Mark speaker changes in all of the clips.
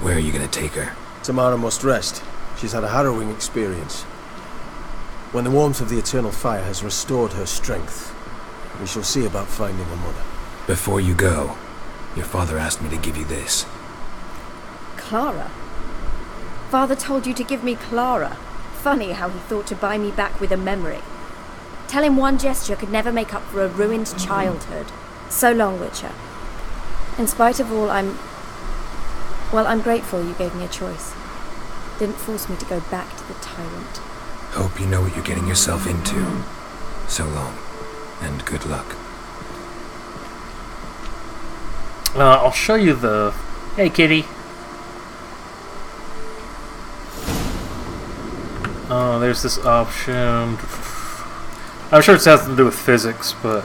Speaker 1: Where are you gonna take her?
Speaker 2: Tamara must rest. She's had a harrowing experience. When the warmth of the eternal fire has restored her strength, we shall see about finding her mother.
Speaker 1: Before you go, your father asked me to give you this.
Speaker 3: Clara? Father told you to give me Clara. Funny how he thought to buy me back with a memory. Tell him one gesture could never make up for a ruined childhood. So long, Witcher. In spite of all, I'm grateful you gave me a choice. Didn't force me to go back to the tyrant.
Speaker 1: Hope you know what you're getting yourself into. So long, and good luck.
Speaker 4: I'll show you the... Hey, kitty. There's this option. I'm sure it has something to do with physics, but...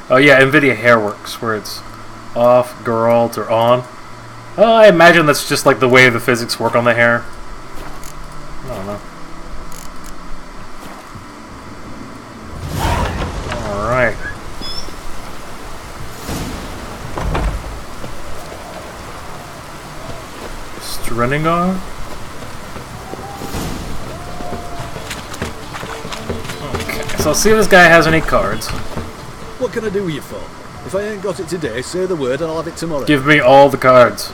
Speaker 4: oh yeah, NVIDIA Hairworks, where it's off, Geralt, or on. I imagine that's just like the way the physics work on the hair. I don't know. Alright. Streningar? Okay, so I'll see if this guy has any cards.
Speaker 5: What can I do with you for? If I ain't got it today, say the word and I'll have it tomorrow.
Speaker 4: Give me all the cards.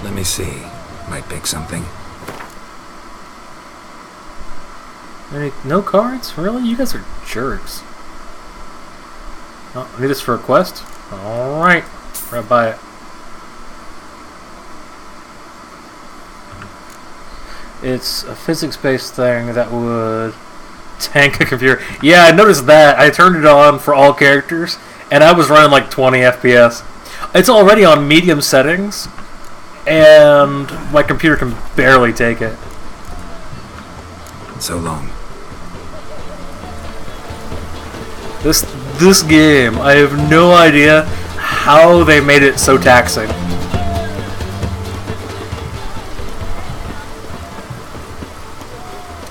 Speaker 1: Let me see. Might pick something.
Speaker 4: No cards? Really? You guys are jerks. Oh, I need this for a quest? Alright. Right by it. It's a physics-based thing that would tank a computer. Yeah, I noticed that. I turned it on for all characters, and I was running like 20 FPS. It's already on medium settings, and my computer can barely take it.
Speaker 1: So long.
Speaker 4: This game, I have no idea how they made it so taxing.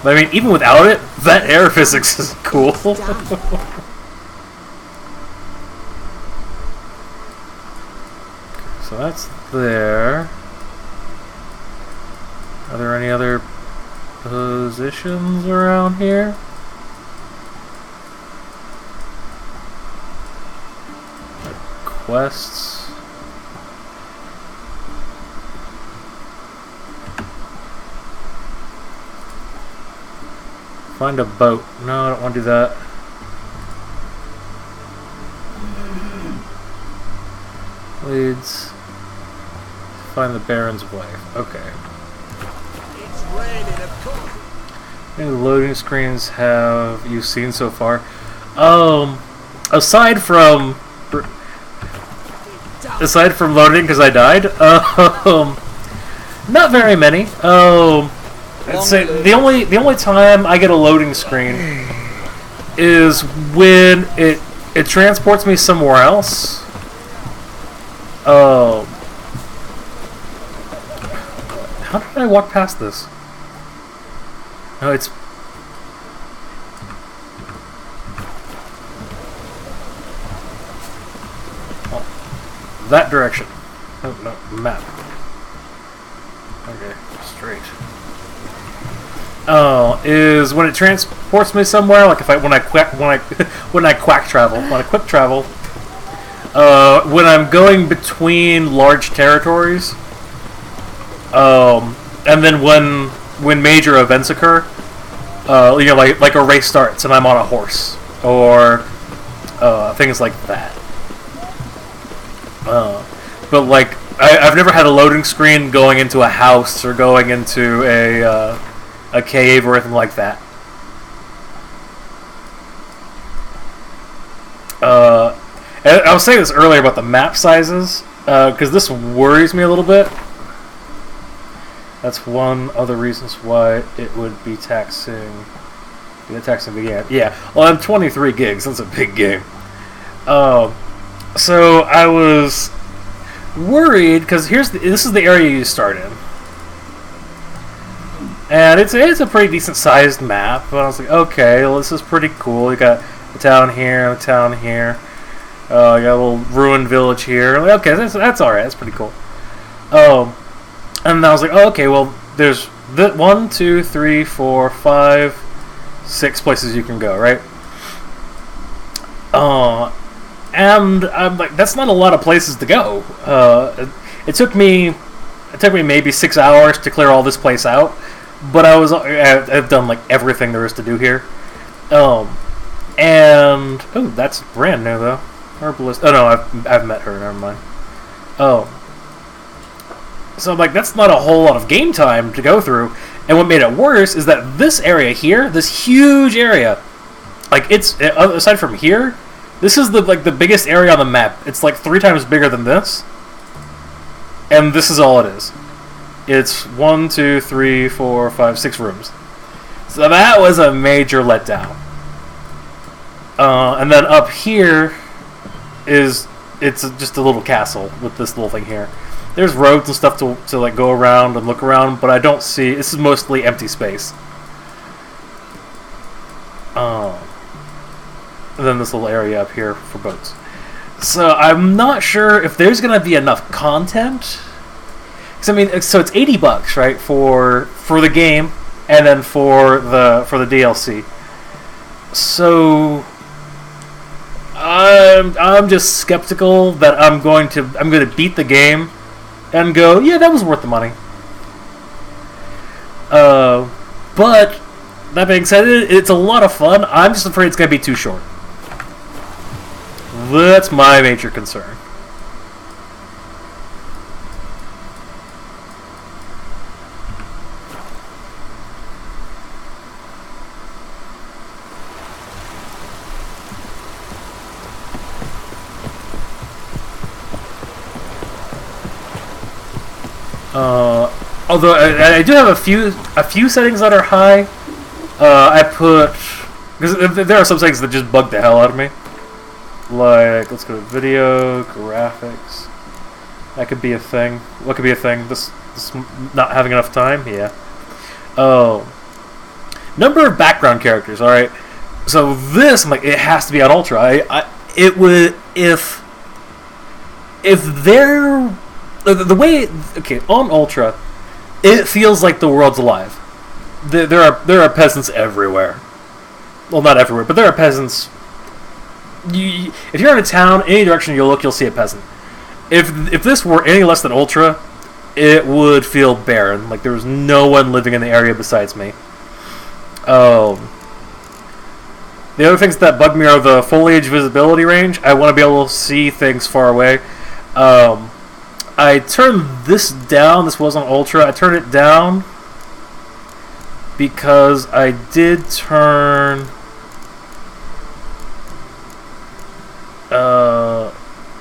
Speaker 4: I mean, even without it, that air physics is cool. So that's there. Are there any other positions around here? Quests. Find a boat. No, I don't want to do that. Leads. Find the Baron's wife. Okay.
Speaker 5: It's raining, of course.
Speaker 4: How many loading screens have you seen so far? Aside from loading because I died, not very many. I'd say the only time I get a loading screen is when it transports me somewhere else. How did I walk past this? No, it's... oh, that direction. Oh, no, map. Okay, straight. Oh, is when it transports me somewhere, like if when I quick travel, when I'm going between large territories, and then when major events occur, like a race starts and I'm on a horse, or things like that. But like I've never had a loading screen going into a house or going into a cave or anything like that. I was saying this earlier about the map sizes, because this worries me a little bit. That's one of the reasons why it would be taxing. Yeah. Well, I'm 23 gigs. That's a big game. So I was worried because this is the area you start in. And it's a pretty decent sized map. But I was like, okay, well, this is pretty cool. You got a town here, a town here. You got a little ruined village here. Like, okay, that's alright. That's pretty cool. And I was like, oh, okay, well, there's 1, 2, 3, 4, 5, 6 places you can go, right? And I'm like, that's not a lot of places to go. It took me maybe 6 hours to clear all this place out, but I've done like everything there is to do here. And oh, that's brand new though. Herbalist. Oh no, I've met her. Never mind. So I'm like, that's not a whole lot of game time to go through. And what made it worse is that this area here, this huge area, like it's aside from here, this is the biggest area on the map. It's like 3 times bigger than this, and this is all it is. It's 1, 2, 3, 4, 5, 6 rooms. So that was a major letdown. And then up here it's just a little castle with this little thing here. There's roads and stuff to like go around and look around, but I don't see. This is mostly empty space. And then this little area up here for boats. So I'm not sure if there's gonna be enough content. Cause I mean, so it's $80, right, for the game, and then for the DLC. So I'm just skeptical that I'm going to beat the game and go, yeah, that was worth the money. But that being said, it's a lot of fun. I'm just afraid it's going to be too short. That's my major concern. Although I do have a few settings that are high. I put, because there are some settings that just bug the hell out of me. Like, let's go to video, graphics. That could be a thing. What could be a thing? This not having enough time? Yeah. Oh. Number of background characters, alright. So this, I'm like, it has to be on Ultra. It would, if they're, the way, okay, on Ultra, it feels like the world's alive. There are peasants everywhere. Well, not everywhere, but there are peasants. If you're in a town, any direction you look, you'll see a peasant. If this were any less than Ultra, it would feel barren. Like there was no one living in the area besides me. The other things that bug me are the foliage visibility range. I want to be able to see things far away. I turned this down. This was on Ultra. I turned it down because I did turn...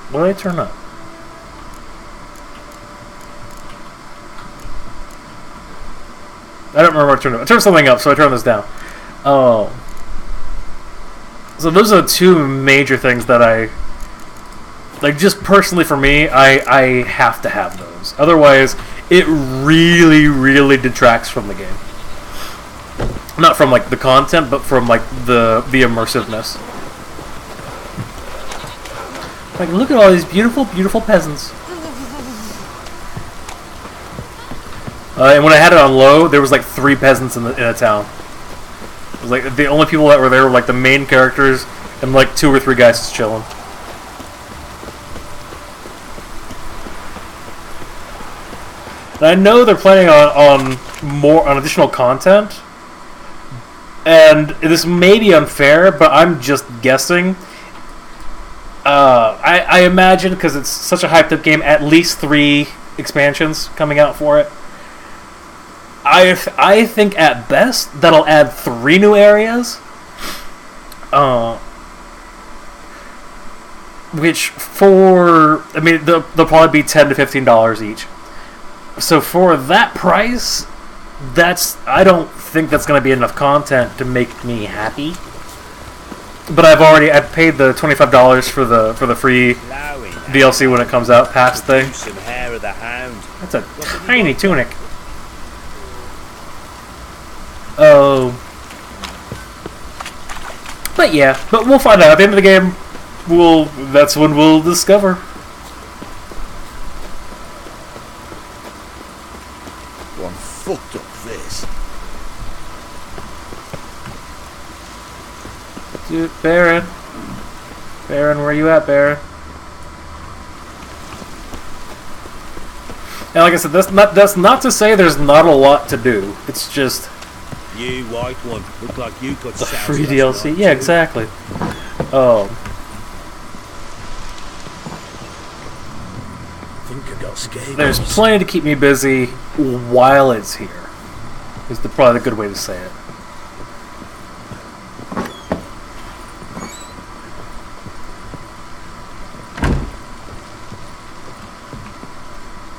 Speaker 4: what did I turn up? I don't remember what I turned up. I turned something up, so I turned this down. Oh. So those are the two major things that I... Like, just personally for me, I have to have those. Otherwise, it really, really detracts from the game. Not from, like, the content, but from, like, the immersiveness. Like, look at all these beautiful, beautiful peasants. And when I had it on low, there was, like, 3 peasants in a town. It was, like, the only people that were there were, like, the main characters and, like, 2 or 3 guys just chilling. And I know they're planning on additional content, and this may be unfair, but I'm just guessing. I imagine, because it's such a hyped up game, at least 3 expansions coming out for it. I think at best that'll add 3 new areas, which they'll probably be $10 to $15 each. So for that price, I don't think that's going to be enough content to make me happy. But I've paid the $25 for the free DLC when it comes out, past thing.
Speaker 6: Some hair of the hound.
Speaker 4: That's a tiny tunic. Oh. But yeah, but we'll find out. At the end of the game, that's when we'll discover.
Speaker 5: One fucked up face.
Speaker 4: Dude, Baron. Baron, where you at, Baron? And like I said, that's not to say there's not a lot to do. It's just
Speaker 5: You white one, look like you got
Speaker 4: the free DLC. Yeah, exactly.
Speaker 5: I think I got scared.
Speaker 4: There's plenty to keep me busy while it's here. Is probably the good way to say it.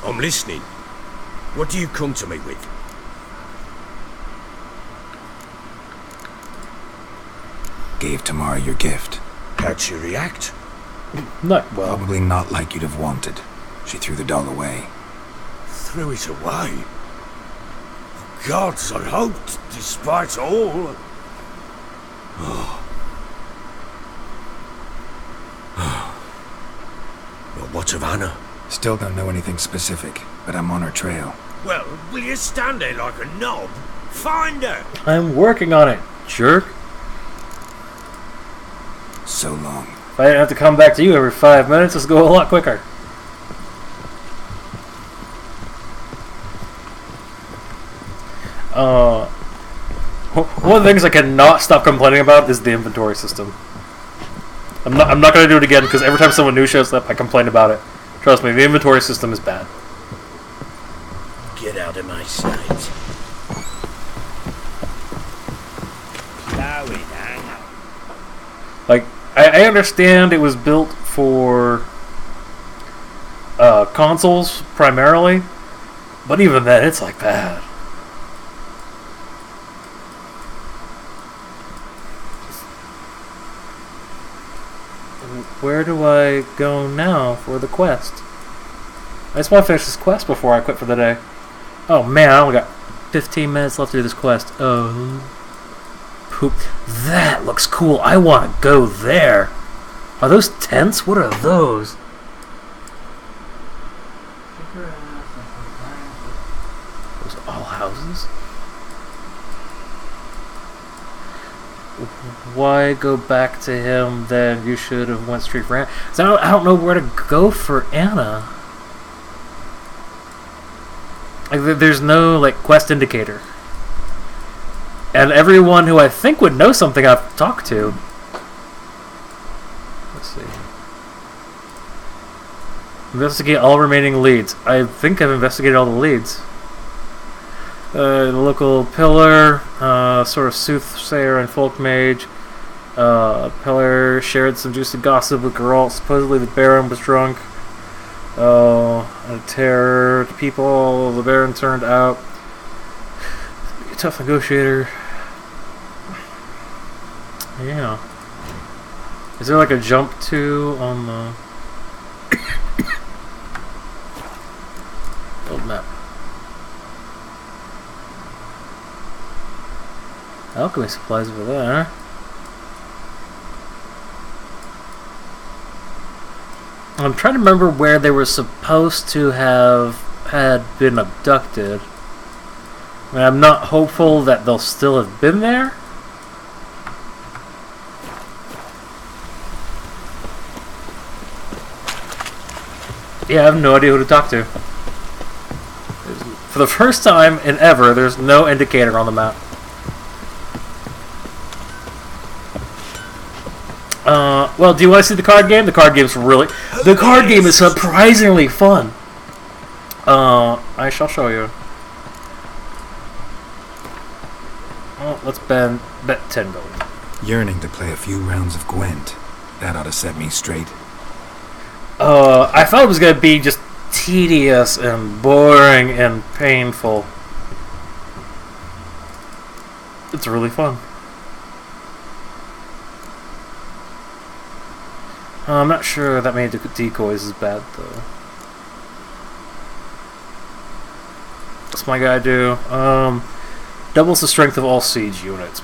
Speaker 6: I'm listening. What do you come to me with?
Speaker 1: Gave Tamara your gift.
Speaker 6: How'd she react?
Speaker 4: Not well.
Speaker 1: Probably not like you'd have wanted. She threw the doll away.
Speaker 6: Threw it away. Gods, I hoped, despite all. Well, what of Anna?
Speaker 1: Still don't know anything specific, but I'm on her trail.
Speaker 6: Well, will you stand there like a knob? Find her!
Speaker 4: I'm working on it, jerk.
Speaker 1: So long.
Speaker 4: If I didn't have to come back to you every 5 minutes, this would go a lot quicker. One of the things I cannot stop complaining about is the inventory system. I'm not going to do it again because every time someone new shows up, I complain about it. Trust me, the inventory system is bad.
Speaker 6: Get out of my sight. Plow it, Anna.
Speaker 4: Like, I understand it was built for consoles primarily, but even then, it's like bad. Where do I go now for the quest? I just want to finish this quest before I quit for the day. Oh man, I only got 15 minutes left to do this quest. Oh, poop. That looks cool. I want to go there. Are those tents? What are those? Those all houses? Why go back to him then? You should have went straight for Anna. So I don't know where to go for Anna. Like, there's no like quest indicator. And everyone who I think would know something I've talked to. Let's see. Investigate all remaining leads. I think I've investigated all the leads. The local pillar, sort of soothsayer and folk mage. Pillar shared some juicy gossip with Geralt. Supposedly the Baron was drunk. A terror to people. The Baron turned out. A tough negotiator. Yeah. Is there like a jump to on the build map? Alchemy supplies over there. I'm trying to remember where they were supposed to had been abducted. I mean, I'm not hopeful that they'll still have been there. Yeah, I have no idea who to talk to. For the first time in ever, there's no indicator on the map. Well, do you want to see the card game? The card game's really... The card game is surprisingly fun. I shall show you. Well, let's bet 10 gold.
Speaker 1: Yearning to play a few rounds of Gwent. That ought to set me straight.
Speaker 4: I thought it was going to be just tedious and boring and painful. It's really fun. I'm not sure that many decoys is bad, though. What's my guy do? Doubles the strength of all siege units.